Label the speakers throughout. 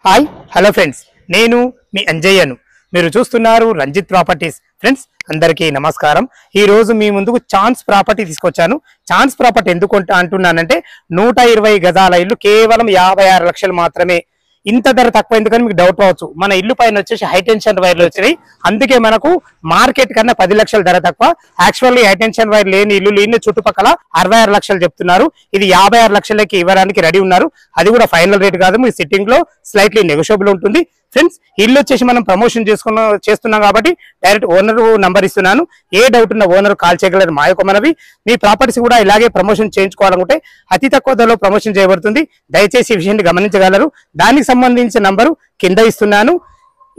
Speaker 1: Hi hello friends, నేను మీ అంజయ్యను. మీరు చూస్తున్నారు రంజిత్ ప్రాపర్టీస్. ఫ్రెండ్స్ అందరికీ నమస్కారం. ఈ రోజు మీ ముందుకు ఛాన్స్ ప్రాపర్టీ తీసుకొచ్చాను. ఛాన్స్ ప్రాపర్టీ ఎందుకు అంటున్నానంటే 120 గజాల ఇల్లు కేవలం 56 లక్షలు మాత్రమే. ఇంత ధర తక్కువ ఎందుకని మీకు డౌట్ రావచ్చు. మన ఇల్లు పైన వచ్చేసి హై టెన్షన్ వైర్లు వచ్చినాయి, అందుకే మనకు మార్కెట్ కన్నా 10 లక్షల ధర తక్కువ. యాక్చువల్లీ హై టెన్షన్ వైర్ లేని ఇల్లు లేని చుట్టుపక్కల 66 లక్షలు చెప్తున్నారు. ఇది 56 లక్షలకి ఇవ్వడానికి రెడీ ఉన్నారు. అది కూడా ఫైనల్ రేట్ కాదు, మీ సిట్టింగ్ లో స్లైట్లీ నెగోషియబుల్ ఉంటుంది. ఫ్రెండ్స్ ఇల్లు వచ్చేసి మనం ప్రమోషన్ చేస్తున్నాం కాబట్టి డైరెక్ట్ ఓనర్ నంబర్ ఇస్తున్నాను. ఏ డౌట్ ఉన్న ఓనర్ కాల్ చేయగలరు. మా యొక్క మనవి, మీ ప్రాపర్టీస్ కూడా ఇలాగే ప్రమోషన్ చేయించుకోవాలనుకుంటే అతి తక్కువ ధరలో ప్రమోషన్ చేయబడుతుంది. దయచేసి ఈ విషయాన్ని గమనించగలరు. దానికి సంబంధించిన నంబరు కింద ఇస్తున్నాను.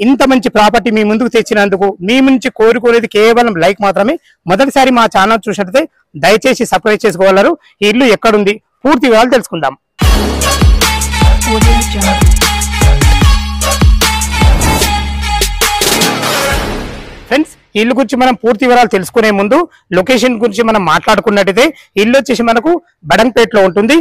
Speaker 1: ఇంత మంచి ప్రాపర్టీ మీ ముందుకు తెచ్చినందుకు మీ నుంచి కోరుకునేది కేవలం లైక్ మాత్రమే. మొదటిసారి మా ఛానల్ చూసినట్లయితే దయచేసి సబ్స్క్రైబ్ చేసుకోగలరు. ఈ ఇల్లు ఎక్కడుంది పూర్తి వివరాలు తెలుసుకుందాం. ఫ్రెండ్స్ ఇల్లు గురించి మనం పూర్తి వివరాలు తెలుసుకునే ముందు లొకేషన్ గురించి మనం మాట్లాడుకున్నట్టయితే ఇల్లు వచ్చేసి మనకు బడంపేటలో ఉంటుంది.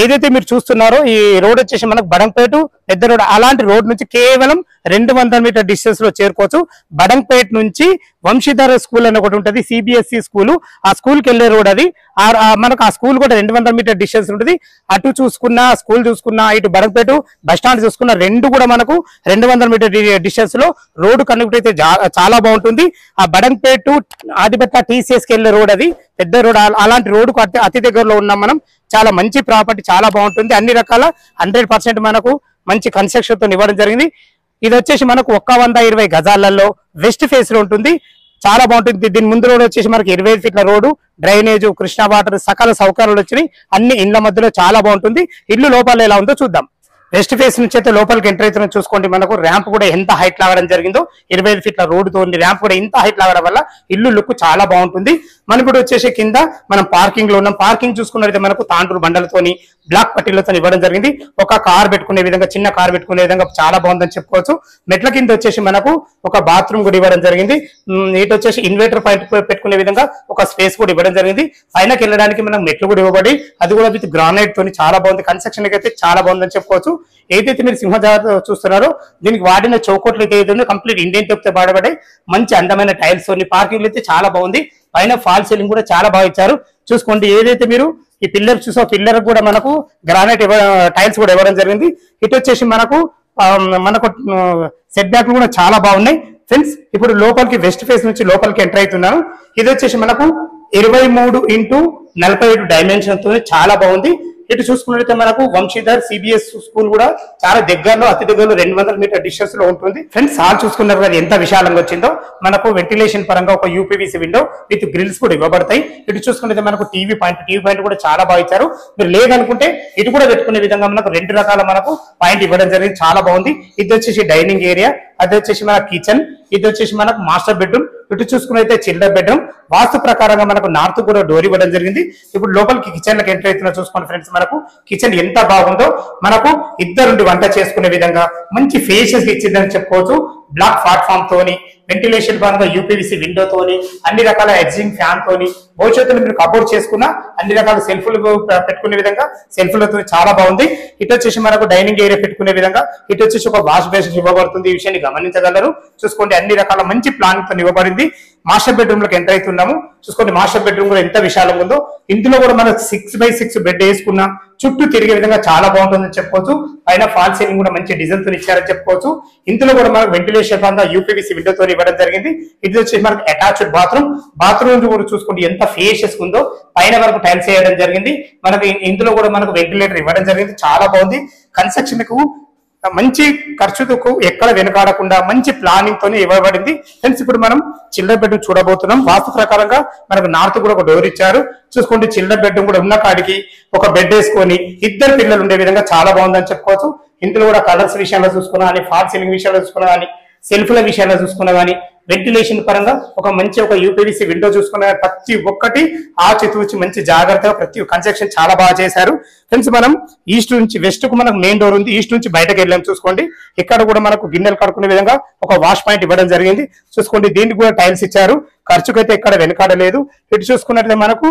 Speaker 1: ఏదైతే మీరు చూస్తున్నారో ఈ రోడ్ వచ్చేసి మనకు బడంపేట పెద్ద రోడ్, అలాంటి రోడ్ నుంచి కేవలం 200 మీటర్ డిస్టెన్స్ లో చేరుకోవచ్చు. బడంపేట నుంచి వంశీధర స్కూల్ అని ఒకటి ఉంటుంది, సిబిఎస్ఈ స్కూల్. ఆ స్కూల్ కి వెళ్లే రోడ్ అది. మనకు ఆ స్కూల్ కూడా 200 మీటర్ డిస్టెన్స్ ఉంటుంది. అటు చూసుకున్నా స్కూల్ చూసుకున్నా, ఇటు బడంపేట బస్ స్టాండ్ చూసుకున్నా, రెండు కూడా మనకు 200 మీటర్ డిస్టెన్స్ లో రోడ్డు కనెక్ట్ అయితే చాలా బాగుంటుంది. ఆ బడంపేట ఆదిపట్ల టీసీఎస్ కి వెళ్లే రోడ్ అది పెద్ద రోడ్. అలాంటి రోడ్డుకు అతి దగ్గరలో ఉన్నాం మనం. చాలా మంచి ప్రాపర్టీ, చాలా బాగుంటుంది. అన్ని రకాల 100% మనకు మంచి కన్స్ట్రక్షన్ తో ఇవ్వడం జరిగింది. ఇది వచ్చేసి మనకు 120 గజాలలో వెస్ట్ ఫేస్ లో ఉంటుంది. చాలా బాగుంటుంది. దీని ముందు రోడ్ వచ్చేసి మనకి 25 ఫీట్ల రోడ్డు, డ్రైనేజ్, కృష్ణా వాటర్, సకల సౌకర్యాలు వచ్చినాయి. అన్ని ఇండ్ల మధ్యలో చాలా బాగుంటుంది. ఇల్లు లోపల ఎలా ఉందో చూద్దాం. వెస్ట్ ఫేస్ నుంచి అయితే లోపలికి ఎంటర్ అవుతున్న చూసుకోండి. మనకు ర్యాంప్ కూడా ఎంత హైట్ లాగడం జరిగిందో, 25 ఫీట్ల రోడ్డుతో ర్యాంప్ కూడా ఇంత హైట్ లాగడం వల్ల ఇల్లు లుక్ చాలా బాగుంటుంది. మనం ఇప్పుడు వచ్చేసి కింద మనం పార్కింగ్ లో ఉన్నాం. పార్కింగ్ చూసుకున్నట్లయితే మనకు తాండ్రు బండలతోని బ్లాక్ పట్టీలతో ఇవ్వడం జరిగింది. ఒక కార్ పెట్టుకునే విధంగా, చిన్న కార్ పెట్టుకునే విధంగా చాలా బాగుందని చెప్పుకోవచ్చు. మెట్ల కింద వచ్చేసి మనకు ఒక బాత్రూమ్ కూడా ఇవ్వడం జరిగింది. ఇటు వచ్చేసి ఇన్వర్టర్ పాయింట్ పెట్టుకునే విధంగా ఒక స్పేస్ కూడా ఇవ్వడం జరిగింది. పైనకి వెళ్ళడానికి మనం మెట్లు కూడా ఇవ్వబడి, అది కూడా విత్ గ్రానైట్ తోని చాలా బాగుంది. కన్స్ట్రక్షన్ అయితే చాలా బాగుందని చెప్పుకోవచ్చు. ఏదైతే మీరు సింహజాత చూస్తున్నారో దీనికి వాడిన చౌకోట్లు అయితే ఏదైతే కంప్లీట్ ఇండియన్ టెప్ తో వాడబడే మంచి అందమైన టైల్స్ తోని పార్కింగ్ అయితే చాలా బాగుంది. పైన ఫాల్ సీలింగ్ కూడా చాలా బాగా ఇచ్చారు. చూసుకోండి, ఏదైతే మీరు ఈ పిల్లర్ చూసో పిల్లర్ కూడా మనకు గ్రానైట్ టైల్స్ కూడా ఇవ్వడం జరిగింది. ఇటు వచ్చేసి మనకు సెట్ బ్యాక్ కూడా చాలా బాగున్నాయి. ఫ్రెండ్స్ ఇప్పుడు లోపలికి వెస్ట్ ఫేస్ నుంచి లోపలికి ఎంటర్ అవుతున్నాను. ఇది వచ్చేసి మనకు 23x45 డైమెన్షన్ తో చాలా బాగుంది. ఇటు చూసుకున్నట్లయితే మనకు వంశీధర్ సిబిఎస్ స్కూల్ కూడా చాలా దగ్గరలో, అతి దగ్గరలో 200 మీటర్ డిస్టెన్స్ లో ఉంటుంది. ఫ్రెండ్స్ హాల్ చూసుకున్నారు కదా ఎంత విశాలంగా వచ్చిందో. మనకు వెంటిలేషన్ పరంగా ఒక యూపీవీసీ విండో విత్ గ్రిల్స్ కూడా ఇవ్వబడతాయి. ఇటు చూసుకున్నట్లయితే మనకు టీవీ పాయింట్ కూడా చాలా బాగా ఇచ్చారు. మీరు లేదనుకుంటే ఇటు కూడా పెట్టుకునే విధంగా మనకు 2 రకాల మనకు పాయింట్ ఇవ్వడం జరిగింది. చాలా బాగుంది. ఇది వచ్చేసి డైనింగ్ ఏరియా, అది వచ్చేసి మన కిచెన్, ఇది వచ్చేసి మనకు మాస్టర్ బెడ్రూమ్. ఇటు చూసుకున్నైతే చిల్డ్రన్ బెడ్రూమ్. వాస్తు ప్రకారంగా మనకు నార్త్ కూడా డోర్ ఇవ్వడం జరిగింది. ఇప్పుడు లోపలికి కిచెన్ లకు ఎంటర్ అవుతున్నా చూసుకోండి ఫ్రెండ్స్. మనకు కిచెన్ ఎంత బాగుందో, మనకు ఇద్దరుండి వంట చేసుకునే విధంగా మంచి ఫేషియస్ ఇచ్చిందని చెప్పుకోవచ్చు. బ్లాక్ ప్లాట్ఫామ్ తోని, వెంటిలేషన్ పరంగా యూపీవీసీ విండో తోని, అన్ని రకాల ఎగ్జింగ్ ఫ్యాన్ తోని, భవిష్యత్తులో మీరు కబోర్డ్ చేసుకున్న అన్ని రకాల సెల్ఫ్లు పెట్టుకునే విధంగా సెల్ఫ్లతో చాలా బాగుంది. ఇటు వచ్చేసి మనకు డైనింగ్ ఏరియా పెట్టుకునే విధంగా, ఇటు వచ్చేసి ఒక వాష్ బేసిన్ ఇవ్వబడుతుంది. ఈ విషయాన్ని గమనించగలరు. చూసుకోండి, అన్ని రకాల మంచి ప్లానింగ్ తో ఇవ్వబడింది. మాస్టర్ బెడ్రూమ్ లోకి ఎంటర్ అవుతున్నాము. చూసుకోండి, మాస్టర్ బెడ్రూమ్ కూడా ఎంత విశాలంగా ఉందో. ఇందులో కూడా మనకు 6x6 బెడ్ వేసుకున్నా చుట్టూ తిరిగే విధంగా చాలా బాగుంటుందని చెప్పుకోవచ్చు. పైన ఫాల్ సీలింగ్ కూడా మంచి డిజైన్ తో ఇచ్చారని చెప్పుకోవచ్చు. ఇందులో కూడా మనకు వెంటిలేషన్ పరంగా యూపీవీసీ విండో తో ఇవ్వడం జరిగింది. ఇది వచ్చేసి మనకు అటాచ్డ్ బాత్రూమ్ కూడా చూసుకోండి ఎంత ఫేషియస్ ఉందో. పైన వరకు టైల్స్ వేయడం జరిగింది. మనకు ఇందులో కూడా మనకు వెంటిలేటర్ ఇవ్వడం జరిగింది. చాలా బాగుంది. కన్స్ట్రక్షన్ కు మంచి ఖర్చుకు ఎక్కడ వెనుకాడకుండా మంచి ప్లానింగ్ తోనే ఇవ్వబడింది. ఫ్రెండ్స్ ఇప్పుడు మనం చిల్డ్రన్ బెడ్రూమ్ చూడబోతున్నాం. వాస్తు ప్రకారంగా మనకు నార్త్ కూడా ఒక డోర్ ఇచ్చారు. చూసుకోండి, చిల్డ్రన్ బెడ్రూమ్ కూడా ఉన్న కాడికి ఒక బెడ్ వేసుకొని ఇద్దరు పిల్లలు ఉండే విధంగా చాలా బాగుందని చెప్పుకోవచ్చు. ఇందులో కూడా కలర్స్ విషయంలో చూసుకున్నా కానీ, ఫాల్ సీలింగ్ విషయంలో చూసుకున్నా కానీ, సెల్ఫ్ల విషయాల్లో చూసుకున్నా కానీ, వెంటిలేషన్ పరంగా ఒక యూపీవీసీ విండో చూసుకున్న ప్రతి ఒక్కటి ఆ చిత్తూచి మంచి జాగ్రత్తగా ప్రతి కన్స్ట్రక్షన్ చాలా బాగా చేశారు. ఫ్రెండ్స్ మనం ఈస్ట్ నుంచి వెస్ట్ కు మనకు మెయిన్ డోర్ ఉంది. ఈస్ట్ నుంచి బయటకు వెళ్ళాం. చూసుకోండి, ఇక్కడ కూడా మనకు గిన్నెలు కడుకునే విధంగా ఒక వాష్ పాయింట్ ఇవ్వడం జరిగింది. చూసుకోండి, దీనికి కూడా టైల్స్ ఇచ్చారు. ఖర్చుకైతే ఎక్కడ వెనకాడలేదు. ఇటు చూసుకున్నట్లయితే మనకు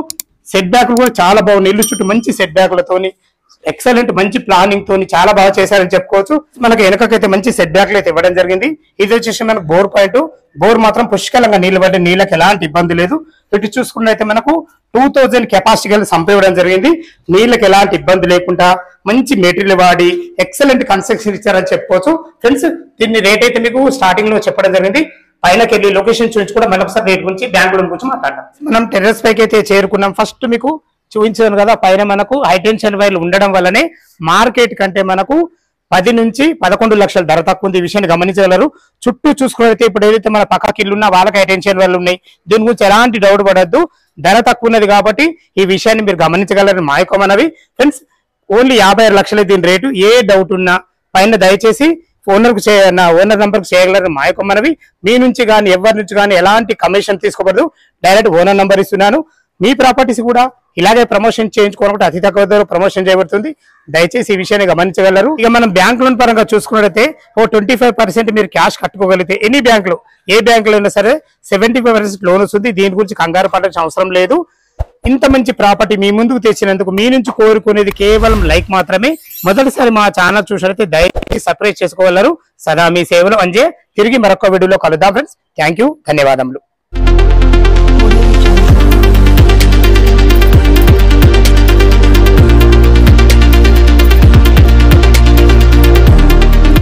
Speaker 1: సెట్ బ్యాక్లు కూడా చాలా బాగున్నాయి. ఇల్లు చుట్టూ మంచి సెట్ బ్యాక్లతోని ఎక్సలెంట్ మంచి ప్లానింగ్ తోని చాలా బాగా చేశారని చెప్పుకోవచ్చు. మనకి వెనకకైతే మంచి సెట్ బ్యాక్లు అయితే ఇవ్వడం జరిగింది. ఇది వచ్చేసి మనకు బోర్ పాయింట్. బోర్ మాత్రం పుష్కలంగా నీళ్లు పడ్డ, నీళ్ళకి ఎలాంటి ఇబ్బంది లేదు. ఇటు చూసుకున్నైతే మనకు 2000 కెపాసిటీ గల సంప్ ఇవ్వడం జరిగింది. నీళ్ళకి ఎలాంటి ఇబ్బంది లేకుండా మంచి మెటీరియల్ వాడి ఎక్సలెంట్ కన్స్ట్రక్షన్ ఇచ్చారని చెప్పుకోవచ్చు. ఫ్రెండ్స్ దీన్ని రేట్ అయితే మీకు స్టార్టింగ్ లో చెప్పడం జరిగింది. పైనకి వెళ్ళి లొకేషన్ చూపించి కూడా మనం ఒకసారి రేట్ గురించి, బ్యాంక్ లోన్ గురించి మాట్లాడదాం. మనం టెర్రస్ పైకి అయితే చేరుకున్నాం. ఫస్ట్ మీకు చూపించాను కదా, పైన మనకు హైటెన్షన్ వైర్లు ఉండడం వల్లనే మార్కెట్ కంటే మనకు 10 నుంచి 11 లక్షల ధర తక్కువ ఉంది. ఈ విషయాన్ని గమనించగలరు. చుట్టూ చూసుకున్నట్లయితే ఇప్పుడు ఏదైతే మన పక్కకి ఇల్లున్నా వాళ్ళకి హైటెన్షన్ వైర్లు ఉన్నాయి. దీని గురించి ఎలాంటి డౌట్ పడద్దు. ధర తక్కువ ఉన్నది కాబట్టి ఈ విషయాన్ని మీరు గమనించగలరు. మా యొక్క మనవి ఫ్రెండ్స్, ఓన్లీ 56 లక్షలే దీని రేటు. ఏ డౌట్ ఉన్నా పైన దయచేసి ఓనర్ నంబర్కి చేయగలరు. మా యొక్క మనవి. మీ నుంచి కానీ ఎవరి నుంచి కానీ ఎలాంటి కమిషన్ తీసుకోబడదు. డైరెక్ట్ ఓనర్ నంబర్ ఇస్తున్నాను. మీ ప్రాపర్టీస్ కూడా ఇలాగే ప్రమోషన్ చేయించుకోవాలంటే అతి తక్కువ ధర ప్రమోషన్ చేయబడుతుంది. దయచేసి ఈ విషయాన్ని గమనించగలరు. ఇక మనం బ్యాంక్ లోన్ పరంగా చూసుకున్నట్లయితే 25% మీరు క్యాష్ కట్టుకోగలిగితే ఎనీ బ్యాంకులో, ఏ బ్యాంకులో అయినా సరే 75% లోన్ వస్తుంది. దీని గురించి కంగారు పడాల్సిన అవసరం లేదు. ఇంత మంచి ప్రాపర్టీ మీ ముందుకు తెచ్చినందుకు మీ నుంచి కోరుకునేది కేవలం లైక్ మాత్రమే. మొదటిసారి మా ఛానల్ చూసినట్లయితే దయచేసి సబ్స్క్రైబ్ చేసుకోగలరు. సదా మీ సేవలు అంజే. తిరిగి మరొక వీడియోలో కలుద్దాం ఫ్రెండ్స్. థ్యాంక్ యూ, ధన్యవాదములు.